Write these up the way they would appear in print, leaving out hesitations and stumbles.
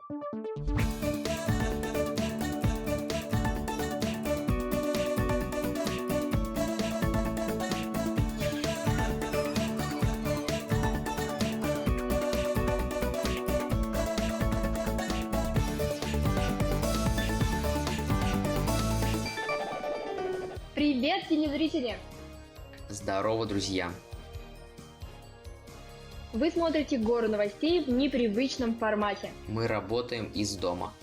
Привет, телезрители! Здорово, друзья! Вы смотрите «Гору новостей» в непривычном формате. Мы работаем из дома.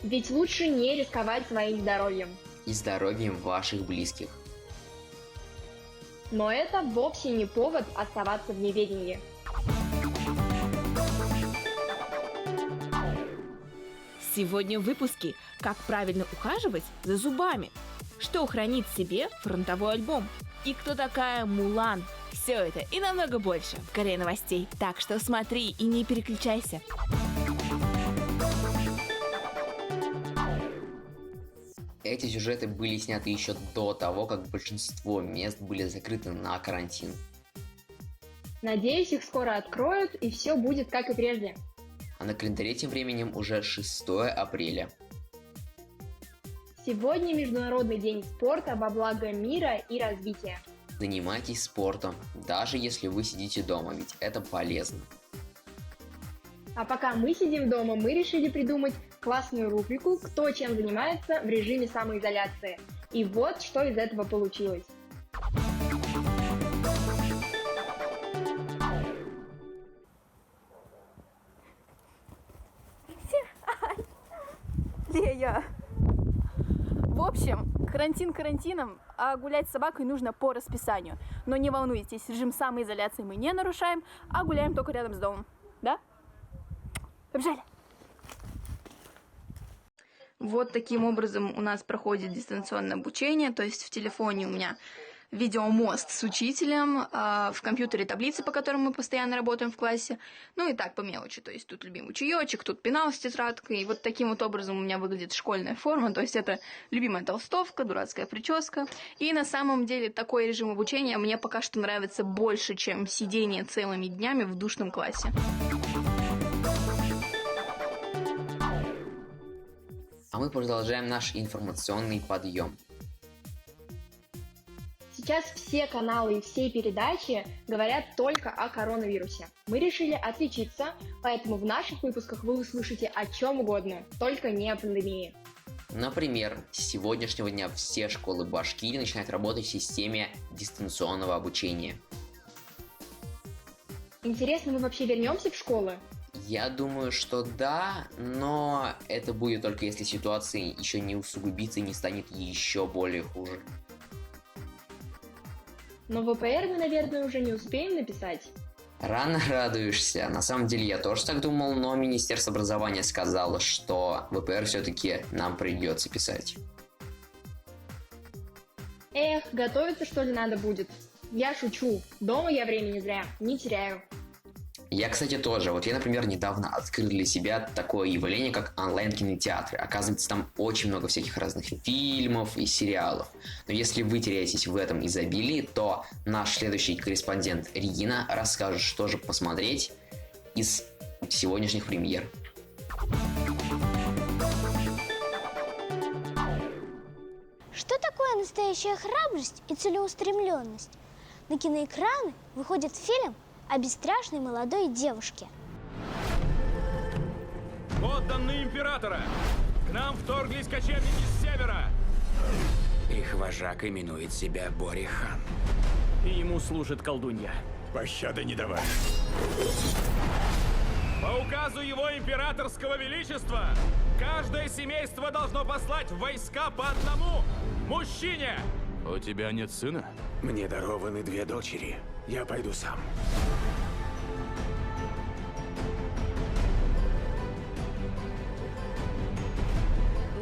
Ведь лучше не рисковать своим здоровьем. И здоровьем ваших близких. Но это вовсе не повод оставаться в неведении. Сегодня в выпуске «Как правильно ухаживать за зубами», что хранит в себе фронтовой альбом и кто такая Мулан. Все это и намного больше в «Горе новостей», так что смотри и не переключайся. Эти сюжеты были сняты еще до того, как большинство мест были закрыты на карантин. Надеюсь, их скоро откроют и все будет как и прежде. А на календаре тем временем уже 6 апреля. Сегодня Международный день спорта во благо мира и развития. Занимайтесь спортом, даже если вы сидите дома, ведь это полезно. А пока мы сидим дома, мы решили придумать классную рубрику «Кто чем занимается в режиме самоизоляции». И вот что из этого получилось. Лея! В общем, карантин карантином, а гулять с собакой нужно по расписанию. Но не волнуйтесь, режим самоизоляции мы не нарушаем, а гуляем только рядом с домом. Да? Побежали! Вот таким образом у нас проходит дистанционное обучение, то есть в телефоне у меня видеомост с учителем, в компьютере таблицы, по которым мы постоянно работаем в классе, ну и так по мелочи, то есть тут любимый чаечек, тут пенал с тетрадкой, и вот таким вот образом у меня выглядит школьная форма, то есть это любимая толстовка, дурацкая прическа, и на самом деле такой режим обучения мне пока что нравится больше, чем сидение целыми днями в душном классе. А мы продолжаем наш информационный подъем. Сейчас все каналы и все передачи говорят только о коронавирусе. Мы решили отличиться, поэтому в наших выпусках вы услышите о чем угодно, только не о пандемии. Например, с сегодняшнего дня все школы Башкирии начинают работать в системе дистанционного обучения. Интересно, мы вообще вернемся в школы? Я думаю, что да, но это будет только если ситуация еще не усугубится и не станет еще более хуже. Но ВПР мы, наверное, уже не успеем написать. Рано радуешься. На самом деле я тоже так думал, но Министерство образования сказало, что ВПР все-таки нам придется писать. Эх, готовиться что ли надо будет? Я шучу. Дома я времени зря не теряю. Я, кстати, тоже. Вот я, например, недавно открыл для себя такое явление, как онлайн-кинотеатры. Оказывается, там очень много всяких разных фильмов и сериалов. Но если вы теряетесь в этом изобилии, то наш следующий корреспондент Регина расскажет, что же посмотреть из сегодняшних премьер. Что такое настоящая храбрость и целеустремленность? На киноэкраны выходит фильм о бесстрашной молодой девушке. Подданные императора! К нам вторглись кочевники с севера! Их вожак именует себя Бори-хан. И ему служит колдунья. Пощады не давай. По указу его императорского величества, каждое семейство должно послать в войска по одному мужчине! У тебя нет сына? Мне дарованы 2 дочери. Я пойду сам.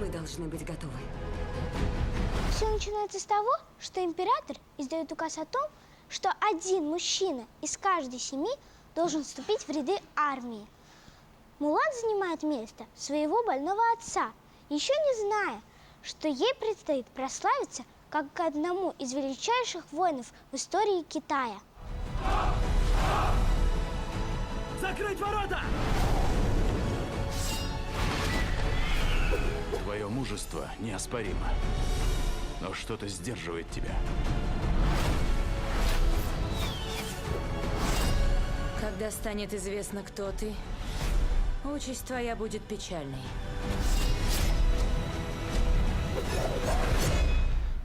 Мы должны быть готовы. Все начинается с того, что император издает указ о том, что один мужчина из каждой семьи должен вступить в ряды армии. Мулан занимает место своего больного отца, еще не зная, что ей предстоит прославиться как одному из величайших воинов в истории Китая. Закрыть ворота! Твое мужество неоспоримо. Но что-то сдерживает тебя. Когда станет известно, кто ты, участь твоя будет печальной.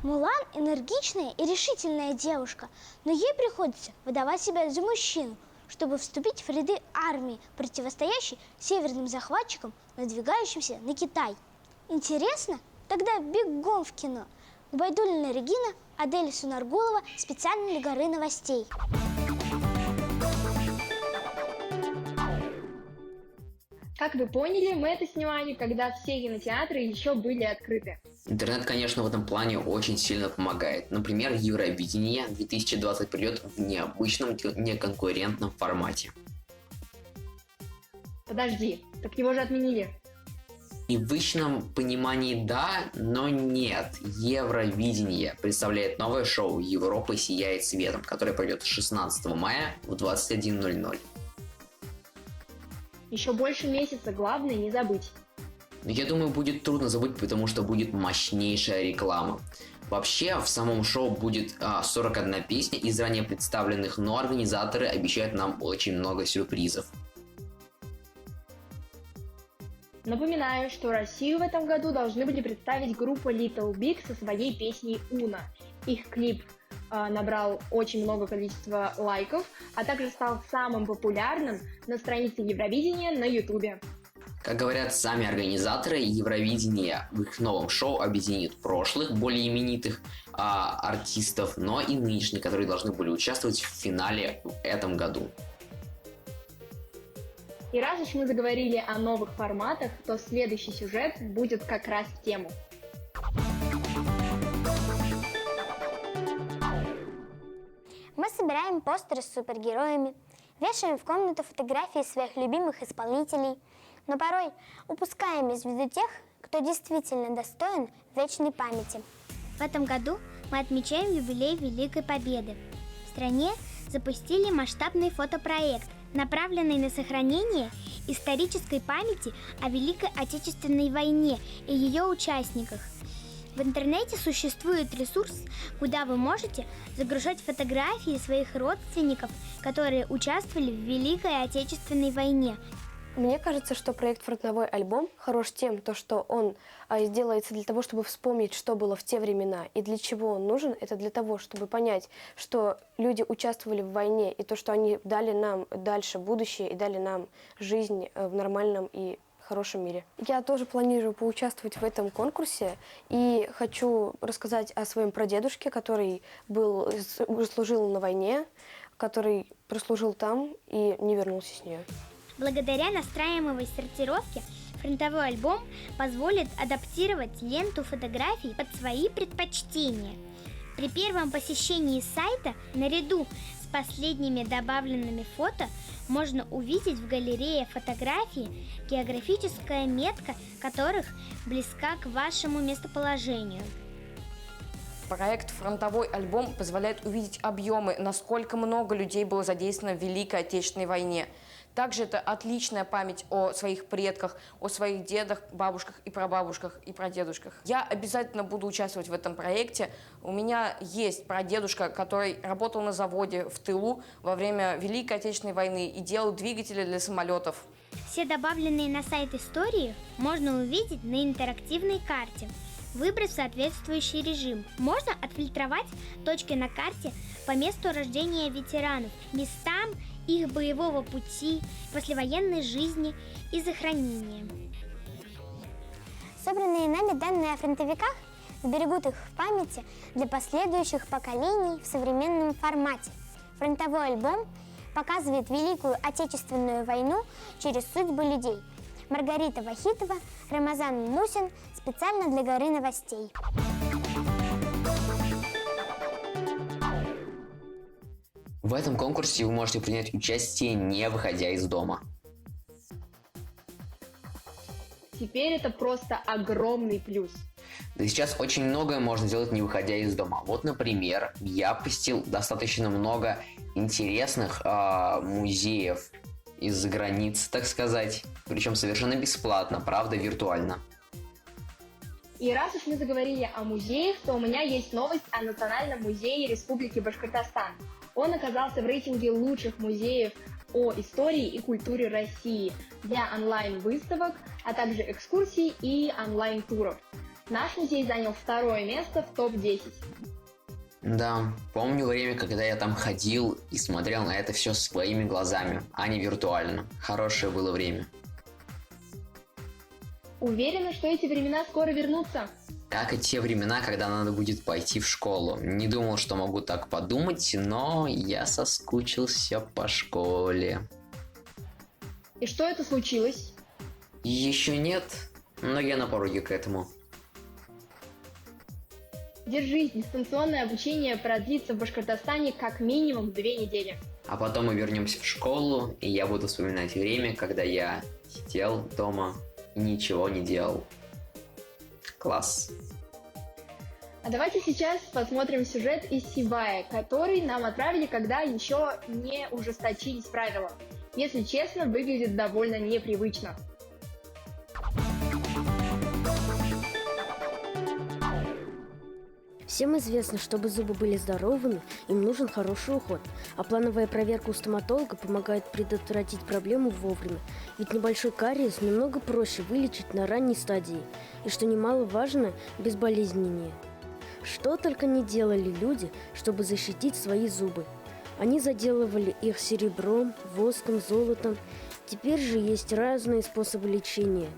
Мулан энергичная и решительная девушка, но ей приходится выдавать себя за мужчину, чтобы вступить в ряды армии, противостоящей северным захватчикам, надвигающимся на Китай. Интересно? Тогда бегом в кино. Губайдуллина Регина, Адель Сунаргулова, специально для «Горы новостей». Как вы поняли, мы это снимали, когда все кинотеатры еще были открыты. Интернет, конечно, в этом плане очень сильно помогает. Например, Евровидение 2020 придет в необычном, неконкурентном формате. Подожди, так его же отменили. И в обычном понимании да, но нет. Евровидение представляет новое шоу «Европа сияет светом», которое пройдет 16 мая в 21:00. Еще больше месяца, главное не забыть. Я думаю, будет трудно забыть, потому что будет мощнейшая реклама. Вообще, в самом шоу будет 41 песня из ранее представленных, но организаторы обещают нам очень много сюрпризов. Напоминаю, что Россию в этом году должны были представить группа Little Big со своей песней «Уна». Их клип набрал очень много количества лайков, а также стал самым популярным на странице Евровидения на Ютубе. Как говорят сами организаторы, Евровидение в их новом шоу объединит прошлых, более именитых артистов, но и нынешних, которые должны были участвовать в финале в этом году. И раз уж мы заговорили о новых форматах, то следующий сюжет будет как раз в тему. Мы собираем постеры с супергероями, вешаем в комнату фотографии своих любимых исполнителей, но порой упускаем из виду тех, кто действительно достоин вечной памяти. В этом году мы отмечаем юбилей Великой Победы. В стране запустили масштабный фотопроект, направленный на сохранение исторической памяти о Великой Отечественной войне и ее участниках. В интернете существует ресурс, куда вы можете загружать фотографии своих родственников, которые участвовали в Великой Отечественной войне. Мне кажется, что проект «Фронтовой альбом» хорош тем, что он делается для того, чтобы вспомнить, что было в те времена и для чего он нужен. Это для того, чтобы понять, что люди участвовали в войне и то, что они дали нам дальше будущее и дали нам жизнь в нормальном и хорошем мире. Я тоже планирую поучаствовать в этом конкурсе и хочу рассказать о своем прадедушке, который служил на войне, который прослужил там и не вернулся с нее. Благодаря настраиваемой сортировке фронтовой альбом позволит адаптировать ленту фотографий под свои предпочтения. При первом посещении сайта наряду с последними добавленными фото можно увидеть в галерее фотографии, географическая метка которых близка к вашему местоположению. Проект «Фронтовой альбом» позволяет увидеть объемы, насколько много людей было задействовано в Великой Отечественной войне. Также это отличная память о своих предках, о своих дедах, бабушках и прабабушках и прадедушках. Я обязательно буду участвовать в этом проекте. У меня есть прадедушка, который работал на заводе в тылу во время Великой Отечественной войны и делал двигатели для самолетов. Все добавленные на сайт истории можно увидеть на интерактивной карте. Выбрать соответствующий режим. Можно отфильтровать точки на карте по месту рождения ветеранов, местам их боевого пути, послевоенной жизни и захоронения. Собранные нами данные о фронтовиках сберегут их в памяти для последующих поколений в современном формате. Фронтовой альбом показывает Великую Отечественную войну через судьбы людей. Маргарита Вахитова, Рамазан Мусин, специально для «Горы новостей». В этом конкурсе вы можете принять участие, не выходя из дома. Теперь это просто огромный плюс. Да сейчас очень многое можно сделать, не выходя из дома. Вот, например, я посетил достаточно много интересных музеев из-за границы, так сказать. Причем совершенно бесплатно, правда, виртуально. И раз уж мы заговорили о музеях, то у меня есть новость о Национальном музее Республики Башкортостан. Он оказался в рейтинге лучших музеев о истории и культуре России для онлайн-выставок, а также экскурсий и онлайн-туров. Наш музей занял 2-е место в топ-10. Да, помню время, когда я там ходил и смотрел на это все своими глазами, а не виртуально. Хорошее было время. Уверена, что эти времена скоро вернутся. Как и те времена, когда надо будет пойти в школу. Не думал, что могу так подумать, но я соскучился по школе. И что это случилось? Еще нет, но я на пороге к этому. Держись, дистанционное обучение продлится в Башкортостане как минимум 2 недели. А потом мы вернемся в школу, и я буду вспоминать время, когда я сидел дома и ничего не делал. Класс. А давайте сейчас посмотрим сюжет из Сибая, который нам отправили, когда еще не ужесточились правила. Если честно, выглядит довольно непривычно. Всем известно, чтобы зубы были здоровыми, им нужен хороший уход, а плановая проверка у стоматолога помогает предотвратить проблему вовремя, ведь небольшой кариес намного проще вылечить на ранней стадии, и, что немаловажно, безболезненнее. Что только не делали люди, чтобы защитить свои зубы. Они заделывали их серебром, воском, золотом. Теперь же есть разные способы лечения.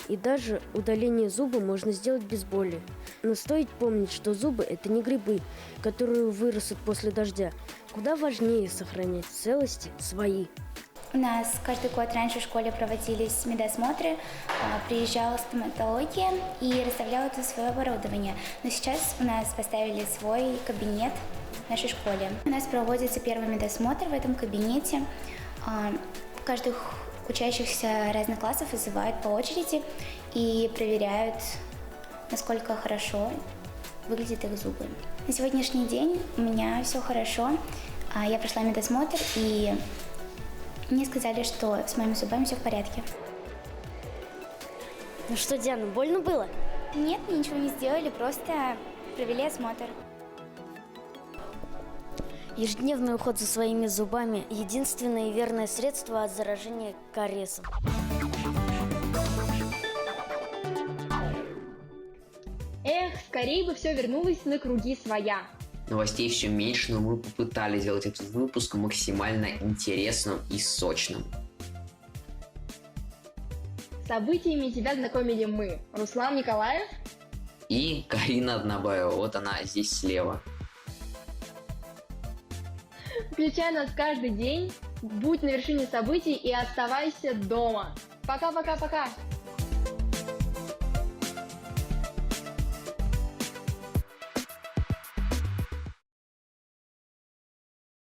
И даже удаление зуба можно сделать без боли. Но стоит помнить, что зубы – это не грибы, которые вырастут после дождя. Куда важнее сохранять в целости свои. У нас каждый год раньше в школе проводились медосмотры, приезжала стоматология и расставляла тут свое оборудование. Но сейчас у нас поставили свой кабинет в нашей школе. У нас проводится первый медосмотр в этом кабинете. Каждых учащихся разных классов вызывают по очереди и проверяют, насколько хорошо выглядят их зубы. На сегодняшний день у меня все хорошо. Я прошла медосмотр, и мне сказали, что с моими зубами все в порядке. Ну что, Диана, больно было? Нет, ничего не сделали, просто провели осмотр. Ежедневный уход за своими зубами – единственное и верное средство от заражения кариесом. Эх, скорее бы все вернулось на круги своя. Новостей все меньше, но мы попытались сделать этот выпуск максимально интересным и сочным. С событиями тебя знакомили мы, Руслан Николаев и Карина Однобаева, вот она здесь слева. Включай нас каждый день, будь на вершине событий и оставайся дома. Пока-пока-пока!